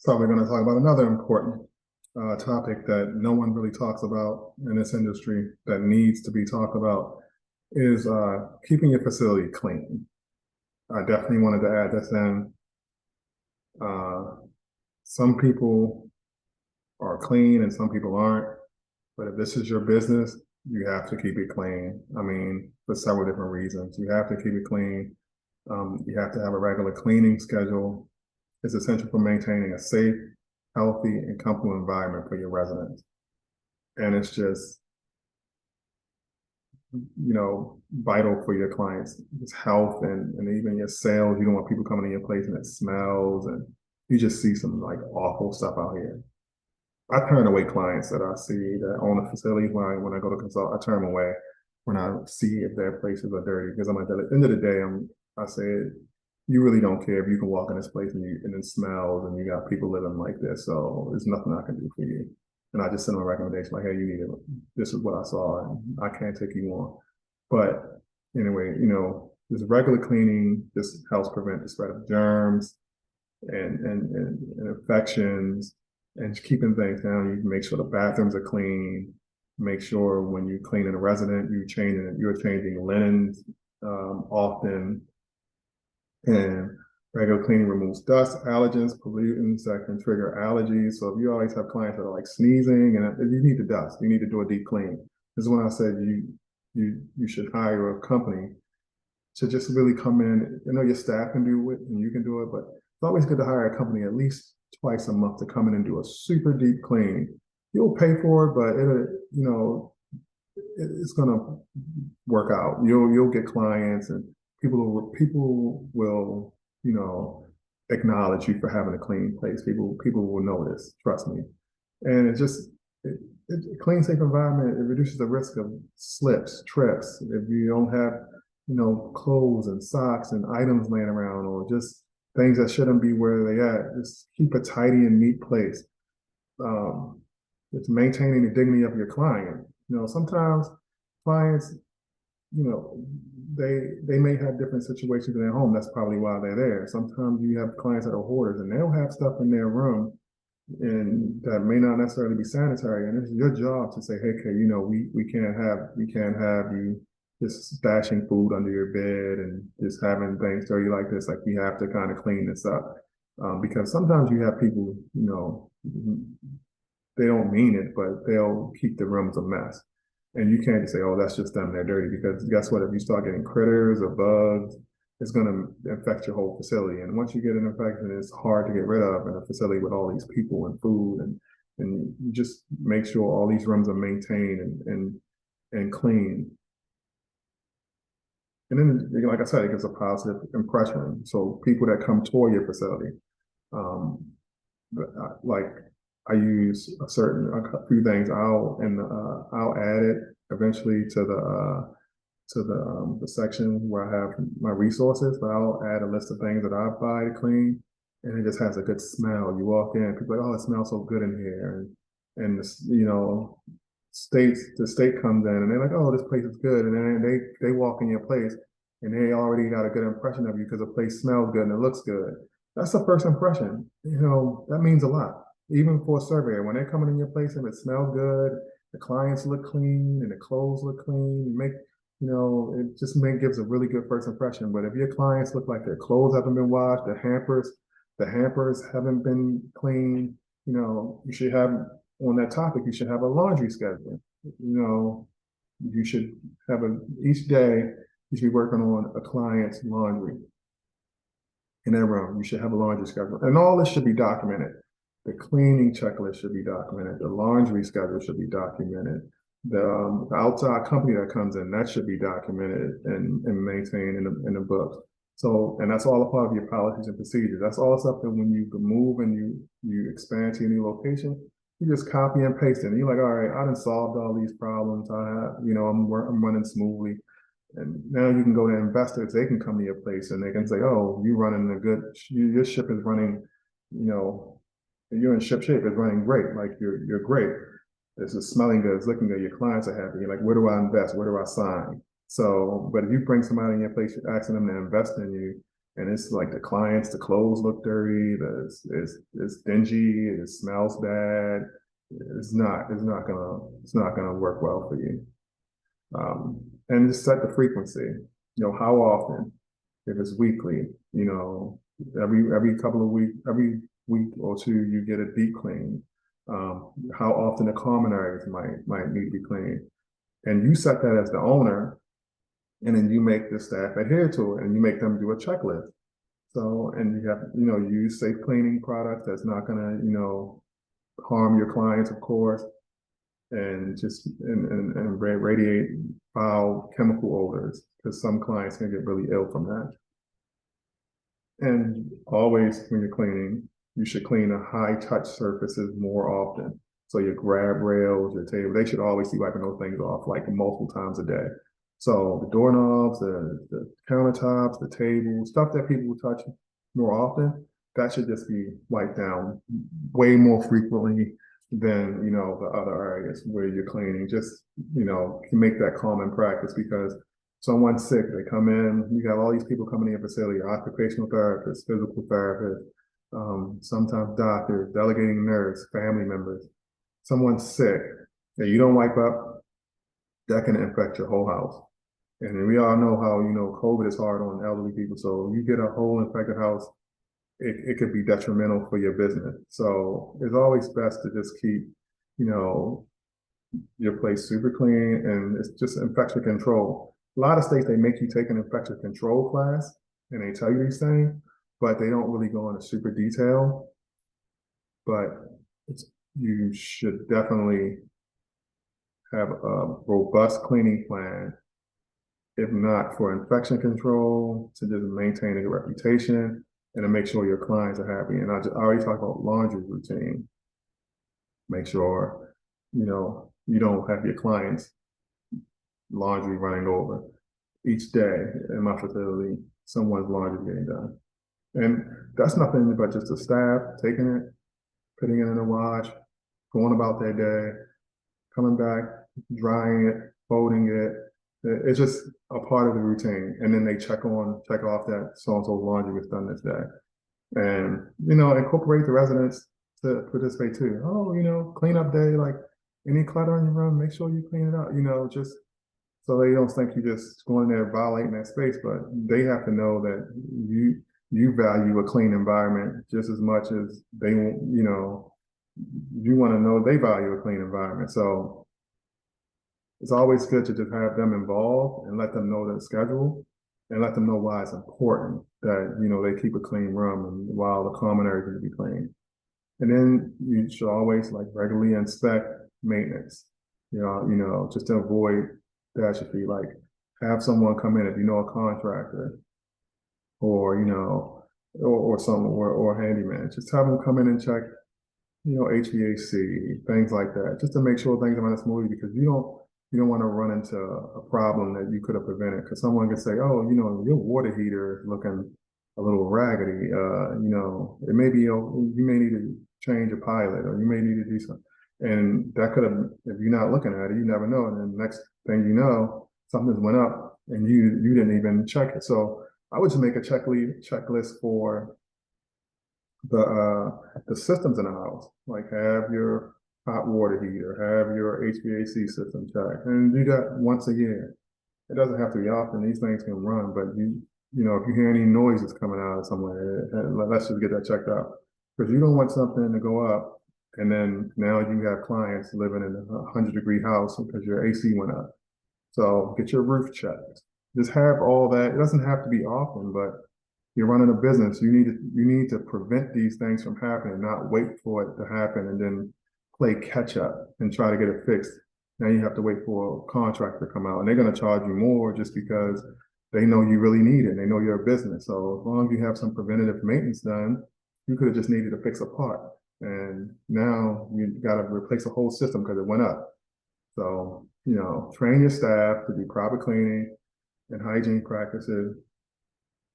So we're going to talk about another important topic that no one really talks about in this industry that needs to be talked about is keeping your facility clean. I definitely wanted to add this in. Uh, some people are clean and some people aren't, but if this is your business, you have to keep it clean. I mean, for several different reasons. You have to keep it clean. You have to have a regular cleaning schedule. It's essential for maintaining a safe, healthy, and comfortable environment for your residents. And it's just, vital for your clients' health and even your sales. You don't want people coming in your place and it smells, and you just see some like awful stuff out here. I turn away clients that I see that own a facility when I go to consult. I turn them away when I see if their places are dirty because I'm like, at the end of the day, I say you really don't care if you can walk in this place and it smells and you got people living like this. So there's nothing I can do for you. And I just send them a recommendation like, hey, you need it. This is what I saw and I can't take you on. But anyway, this regular cleaning, this helps prevent the spread of germs and infections and keeping things down. You make sure the bathrooms are clean. Make sure when you clean in a resident, you're changing linens often. And regular cleaning removes dust, allergens, pollutants that can trigger allergies. So if you always have clients that are like sneezing and you need the dust, you need to do a deep clean. This is when I said you should hire a company to just really come in. I know your staff can do it and you can do it, but it's always good to hire a company at least twice a month to come in and do a super deep clean. You'll pay for it, but it's gonna work out. You'll get clients and people will acknowledge you for having a clean place. People will notice. Trust me. And a clean, safe environment. It reduces the risk of slips, trips. If you don't have clothes and socks and items laying around or just things that shouldn't be where they at. Just keep a tidy and neat place. It's maintaining the dignity of your client. Sometimes clients they may have different situations in their home. That's probably why they're there. Sometimes you have clients that are hoarders and they'll have stuff in their room and that may not necessarily be sanitary. And it's your job to say, hey, okay, we can't have you just stashing food under your bed and just having things dirty like this. Like we have to kind of clean this up. Because sometimes you have people, they don't mean it, but they'll keep the rooms a mess. And you can't just say, oh, that's just them, they're dirty. Because guess what? If you start getting critters or bugs, it's going to infect your whole facility. And once you get an infection, it's hard to get rid of in a facility with all these people and food. And you just make sure all these rooms are maintained and clean. And then, like I said, it gives a positive impression. So people that come tour your facility, like I use a few things. I'll add it eventually to the section where I have my resources. But I'll add a list of things that I buy to clean, and it just has a good smell. You walk in, people are like, oh, it smells so good in here, and the state comes in and they're like, oh, this place is good, and then they walk in your place and they already got a good impression of you because the place smells good and it looks good. That's the first impression. That means a lot. Even for a surveyor, when they're coming in your place and it smells good, the clients look clean and the clothes look clean, gives a really good first impression. But if your clients look like their clothes haven't been washed, the hampers haven't been cleaned, you should have on that topic, you should have a laundry schedule. You should have each day you should be working on a client's laundry in their room. You should have a laundry schedule. And all this should be documented. The cleaning checklist should be documented. The laundry schedule should be documented. The outside company that comes in, that should be documented and maintained in the book. So, and that's all a part of your policies and procedures. That's all stuff that when you move and you expand to your new location, you just copy and paste it. And you're like, all right, I done solved all these problems. I'm running smoothly. And now you can go to investors. They can come to your place and they can say, oh, your ship is running, you're in ship shape. It's running great. Like you're great. This is smelling good. It's looking good. Your clients are happy. You're like, where do I invest? Where do I sign? So, but if you bring somebody in your place, you're asking them to invest in you, And it's like the clothes look dirty, it's dingy, it smells bad. It's not gonna work well for you. And just set the frequency. How often? If it's weekly, every couple of weeks, every week or two, you get a deep clean. How often the common areas might need to be cleaned, and you set that as the owner, and then you make the staff adhere to it, and you make them do a checklist. So, and you have, use safe cleaning products that's not gonna, harm your clients, of course, and just and radiate foul chemical odors because some clients can get really ill from that. And always when you're cleaning, you should clean the high touch surfaces more often. So your grab rails, your table, they should always be wiping those things off like multiple times a day. So the doorknobs, the countertops, the tables, stuff that people touch more often, that should just be wiped down way more frequently than, the other areas where you're cleaning. Just, can make that common practice because someone's sick, they come in, you got all these people coming in your facility, occupational therapists, physical therapists, sometimes doctors, delegating nurse, family members. Someone's sick and you don't wipe up, that can infect your whole house. And we all know how, COVID is hard on elderly people. So you get a whole infected house, it could be detrimental for your business. So it's always best to just keep, your place super clean, and it's just infection control. A lot of states, they make you take an infection control class and they tell you these things, but they don't really go into super detail. But you should definitely have a robust cleaning plan, if not for infection control, to just maintain a reputation and to make sure your clients are happy. And I already talked about laundry routine. Make sure, you don't have your clients laundry running over. Each day in my facility, someone's laundry getting done. And that's nothing but just the staff taking it, putting it in a wash, going about their day, coming back, drying it, folding it. It's just a part of the routine. And then they check off that so-and-so's laundry was done this day. And, incorporate the residents to participate too. Oh, cleanup day, like any clutter in your room, make sure you clean it up, just so they don't think you just going there violating that space, but they have to know that you value a clean environment just as much as they, you want to know they value a clean environment. So it's always good to just have them involved and let them know the schedule and let them know why it's important that, they keep a clean room and while the common areas need to be clean. And then you should always regularly inspect maintenance, just to avoid that. Should be have someone come in if you know a contractor or, or someone or handyman, just have them come in and check, HVAC, things like that, just to make sure things are running smoothly because you don't want to run into a problem that you could have prevented because someone could say, oh, your water heater is looking a little raggedy. It may be, you may need to change a pilot or you may need to do something. And that could have, if you're not looking at it, you never know. And then the next thing you know, something's went up and you didn't even check it. So I would just make a checklist for the systems in the house, like have your hot water heater, have your HVAC system checked, and do that once a year. It doesn't have to be often. These things can run, but if you hear any noises coming out of somewhere, let's just get that checked out because you don't want something to go up and then now you have clients living in a 100-degree house because your AC went up. So get your roof checked. Just have all that. It doesn't have to be often, but you're running a business. You need to prevent these things from happening, not wait for it to happen and then play catch up and try to get it fixed. Now you have to wait for a contractor to come out and they're going to charge you more just because they know you really need it. They know you're a business. So as long as you have some preventative maintenance done, you could have just needed to fix a part. And now you got to replace a whole system because it went up. So, train your staff to do proper cleaning and hygiene practices.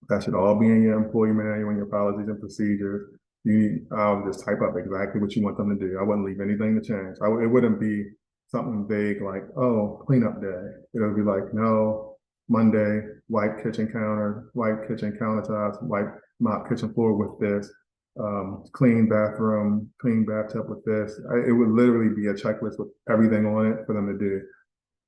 That should all be in your employee manual and your policies and procedures. I'll just type up exactly what you want them to do. I wouldn't leave anything to change. It wouldn't be something vague like, oh, cleanup day. It'll be like, no, Monday, wipe kitchen counter, wipe kitchen countertops, wipe mop kitchen floor with this, clean bathroom, clean bathtub with this. It would literally be a checklist with everything on it for them to do.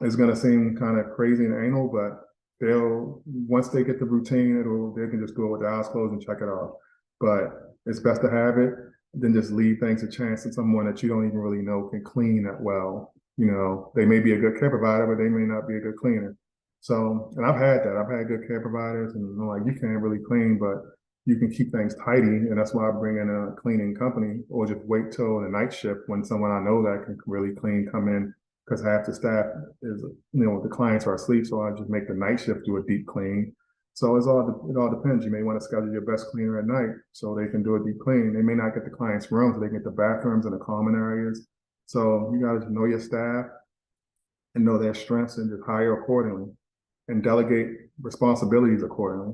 It's gonna seem kind of crazy and anal, but they'll once they get the routine, they can just do it with their eyes closed and check it off. But it's best to have it than just leave things to chance to someone that you don't even really know can clean that well. You know, they may be a good care provider, but they may not be a good cleaner. So, and I've had that. I've had good care providers, and I'm like, you can't really clean, but you can keep things tidy, and that's why I bring in a cleaning company, or just wait till the night shift when someone I know that can really clean come in, because half the staff is, the clients are asleep, so I just make the night shift do a deep clean. So it all depends. You may want to schedule your best cleaner at night so they can do a deep clean. They may not get the client's rooms, so they get the bathrooms and the common areas. So you got to know your staff and know their strengths and just hire accordingly and delegate responsibilities accordingly.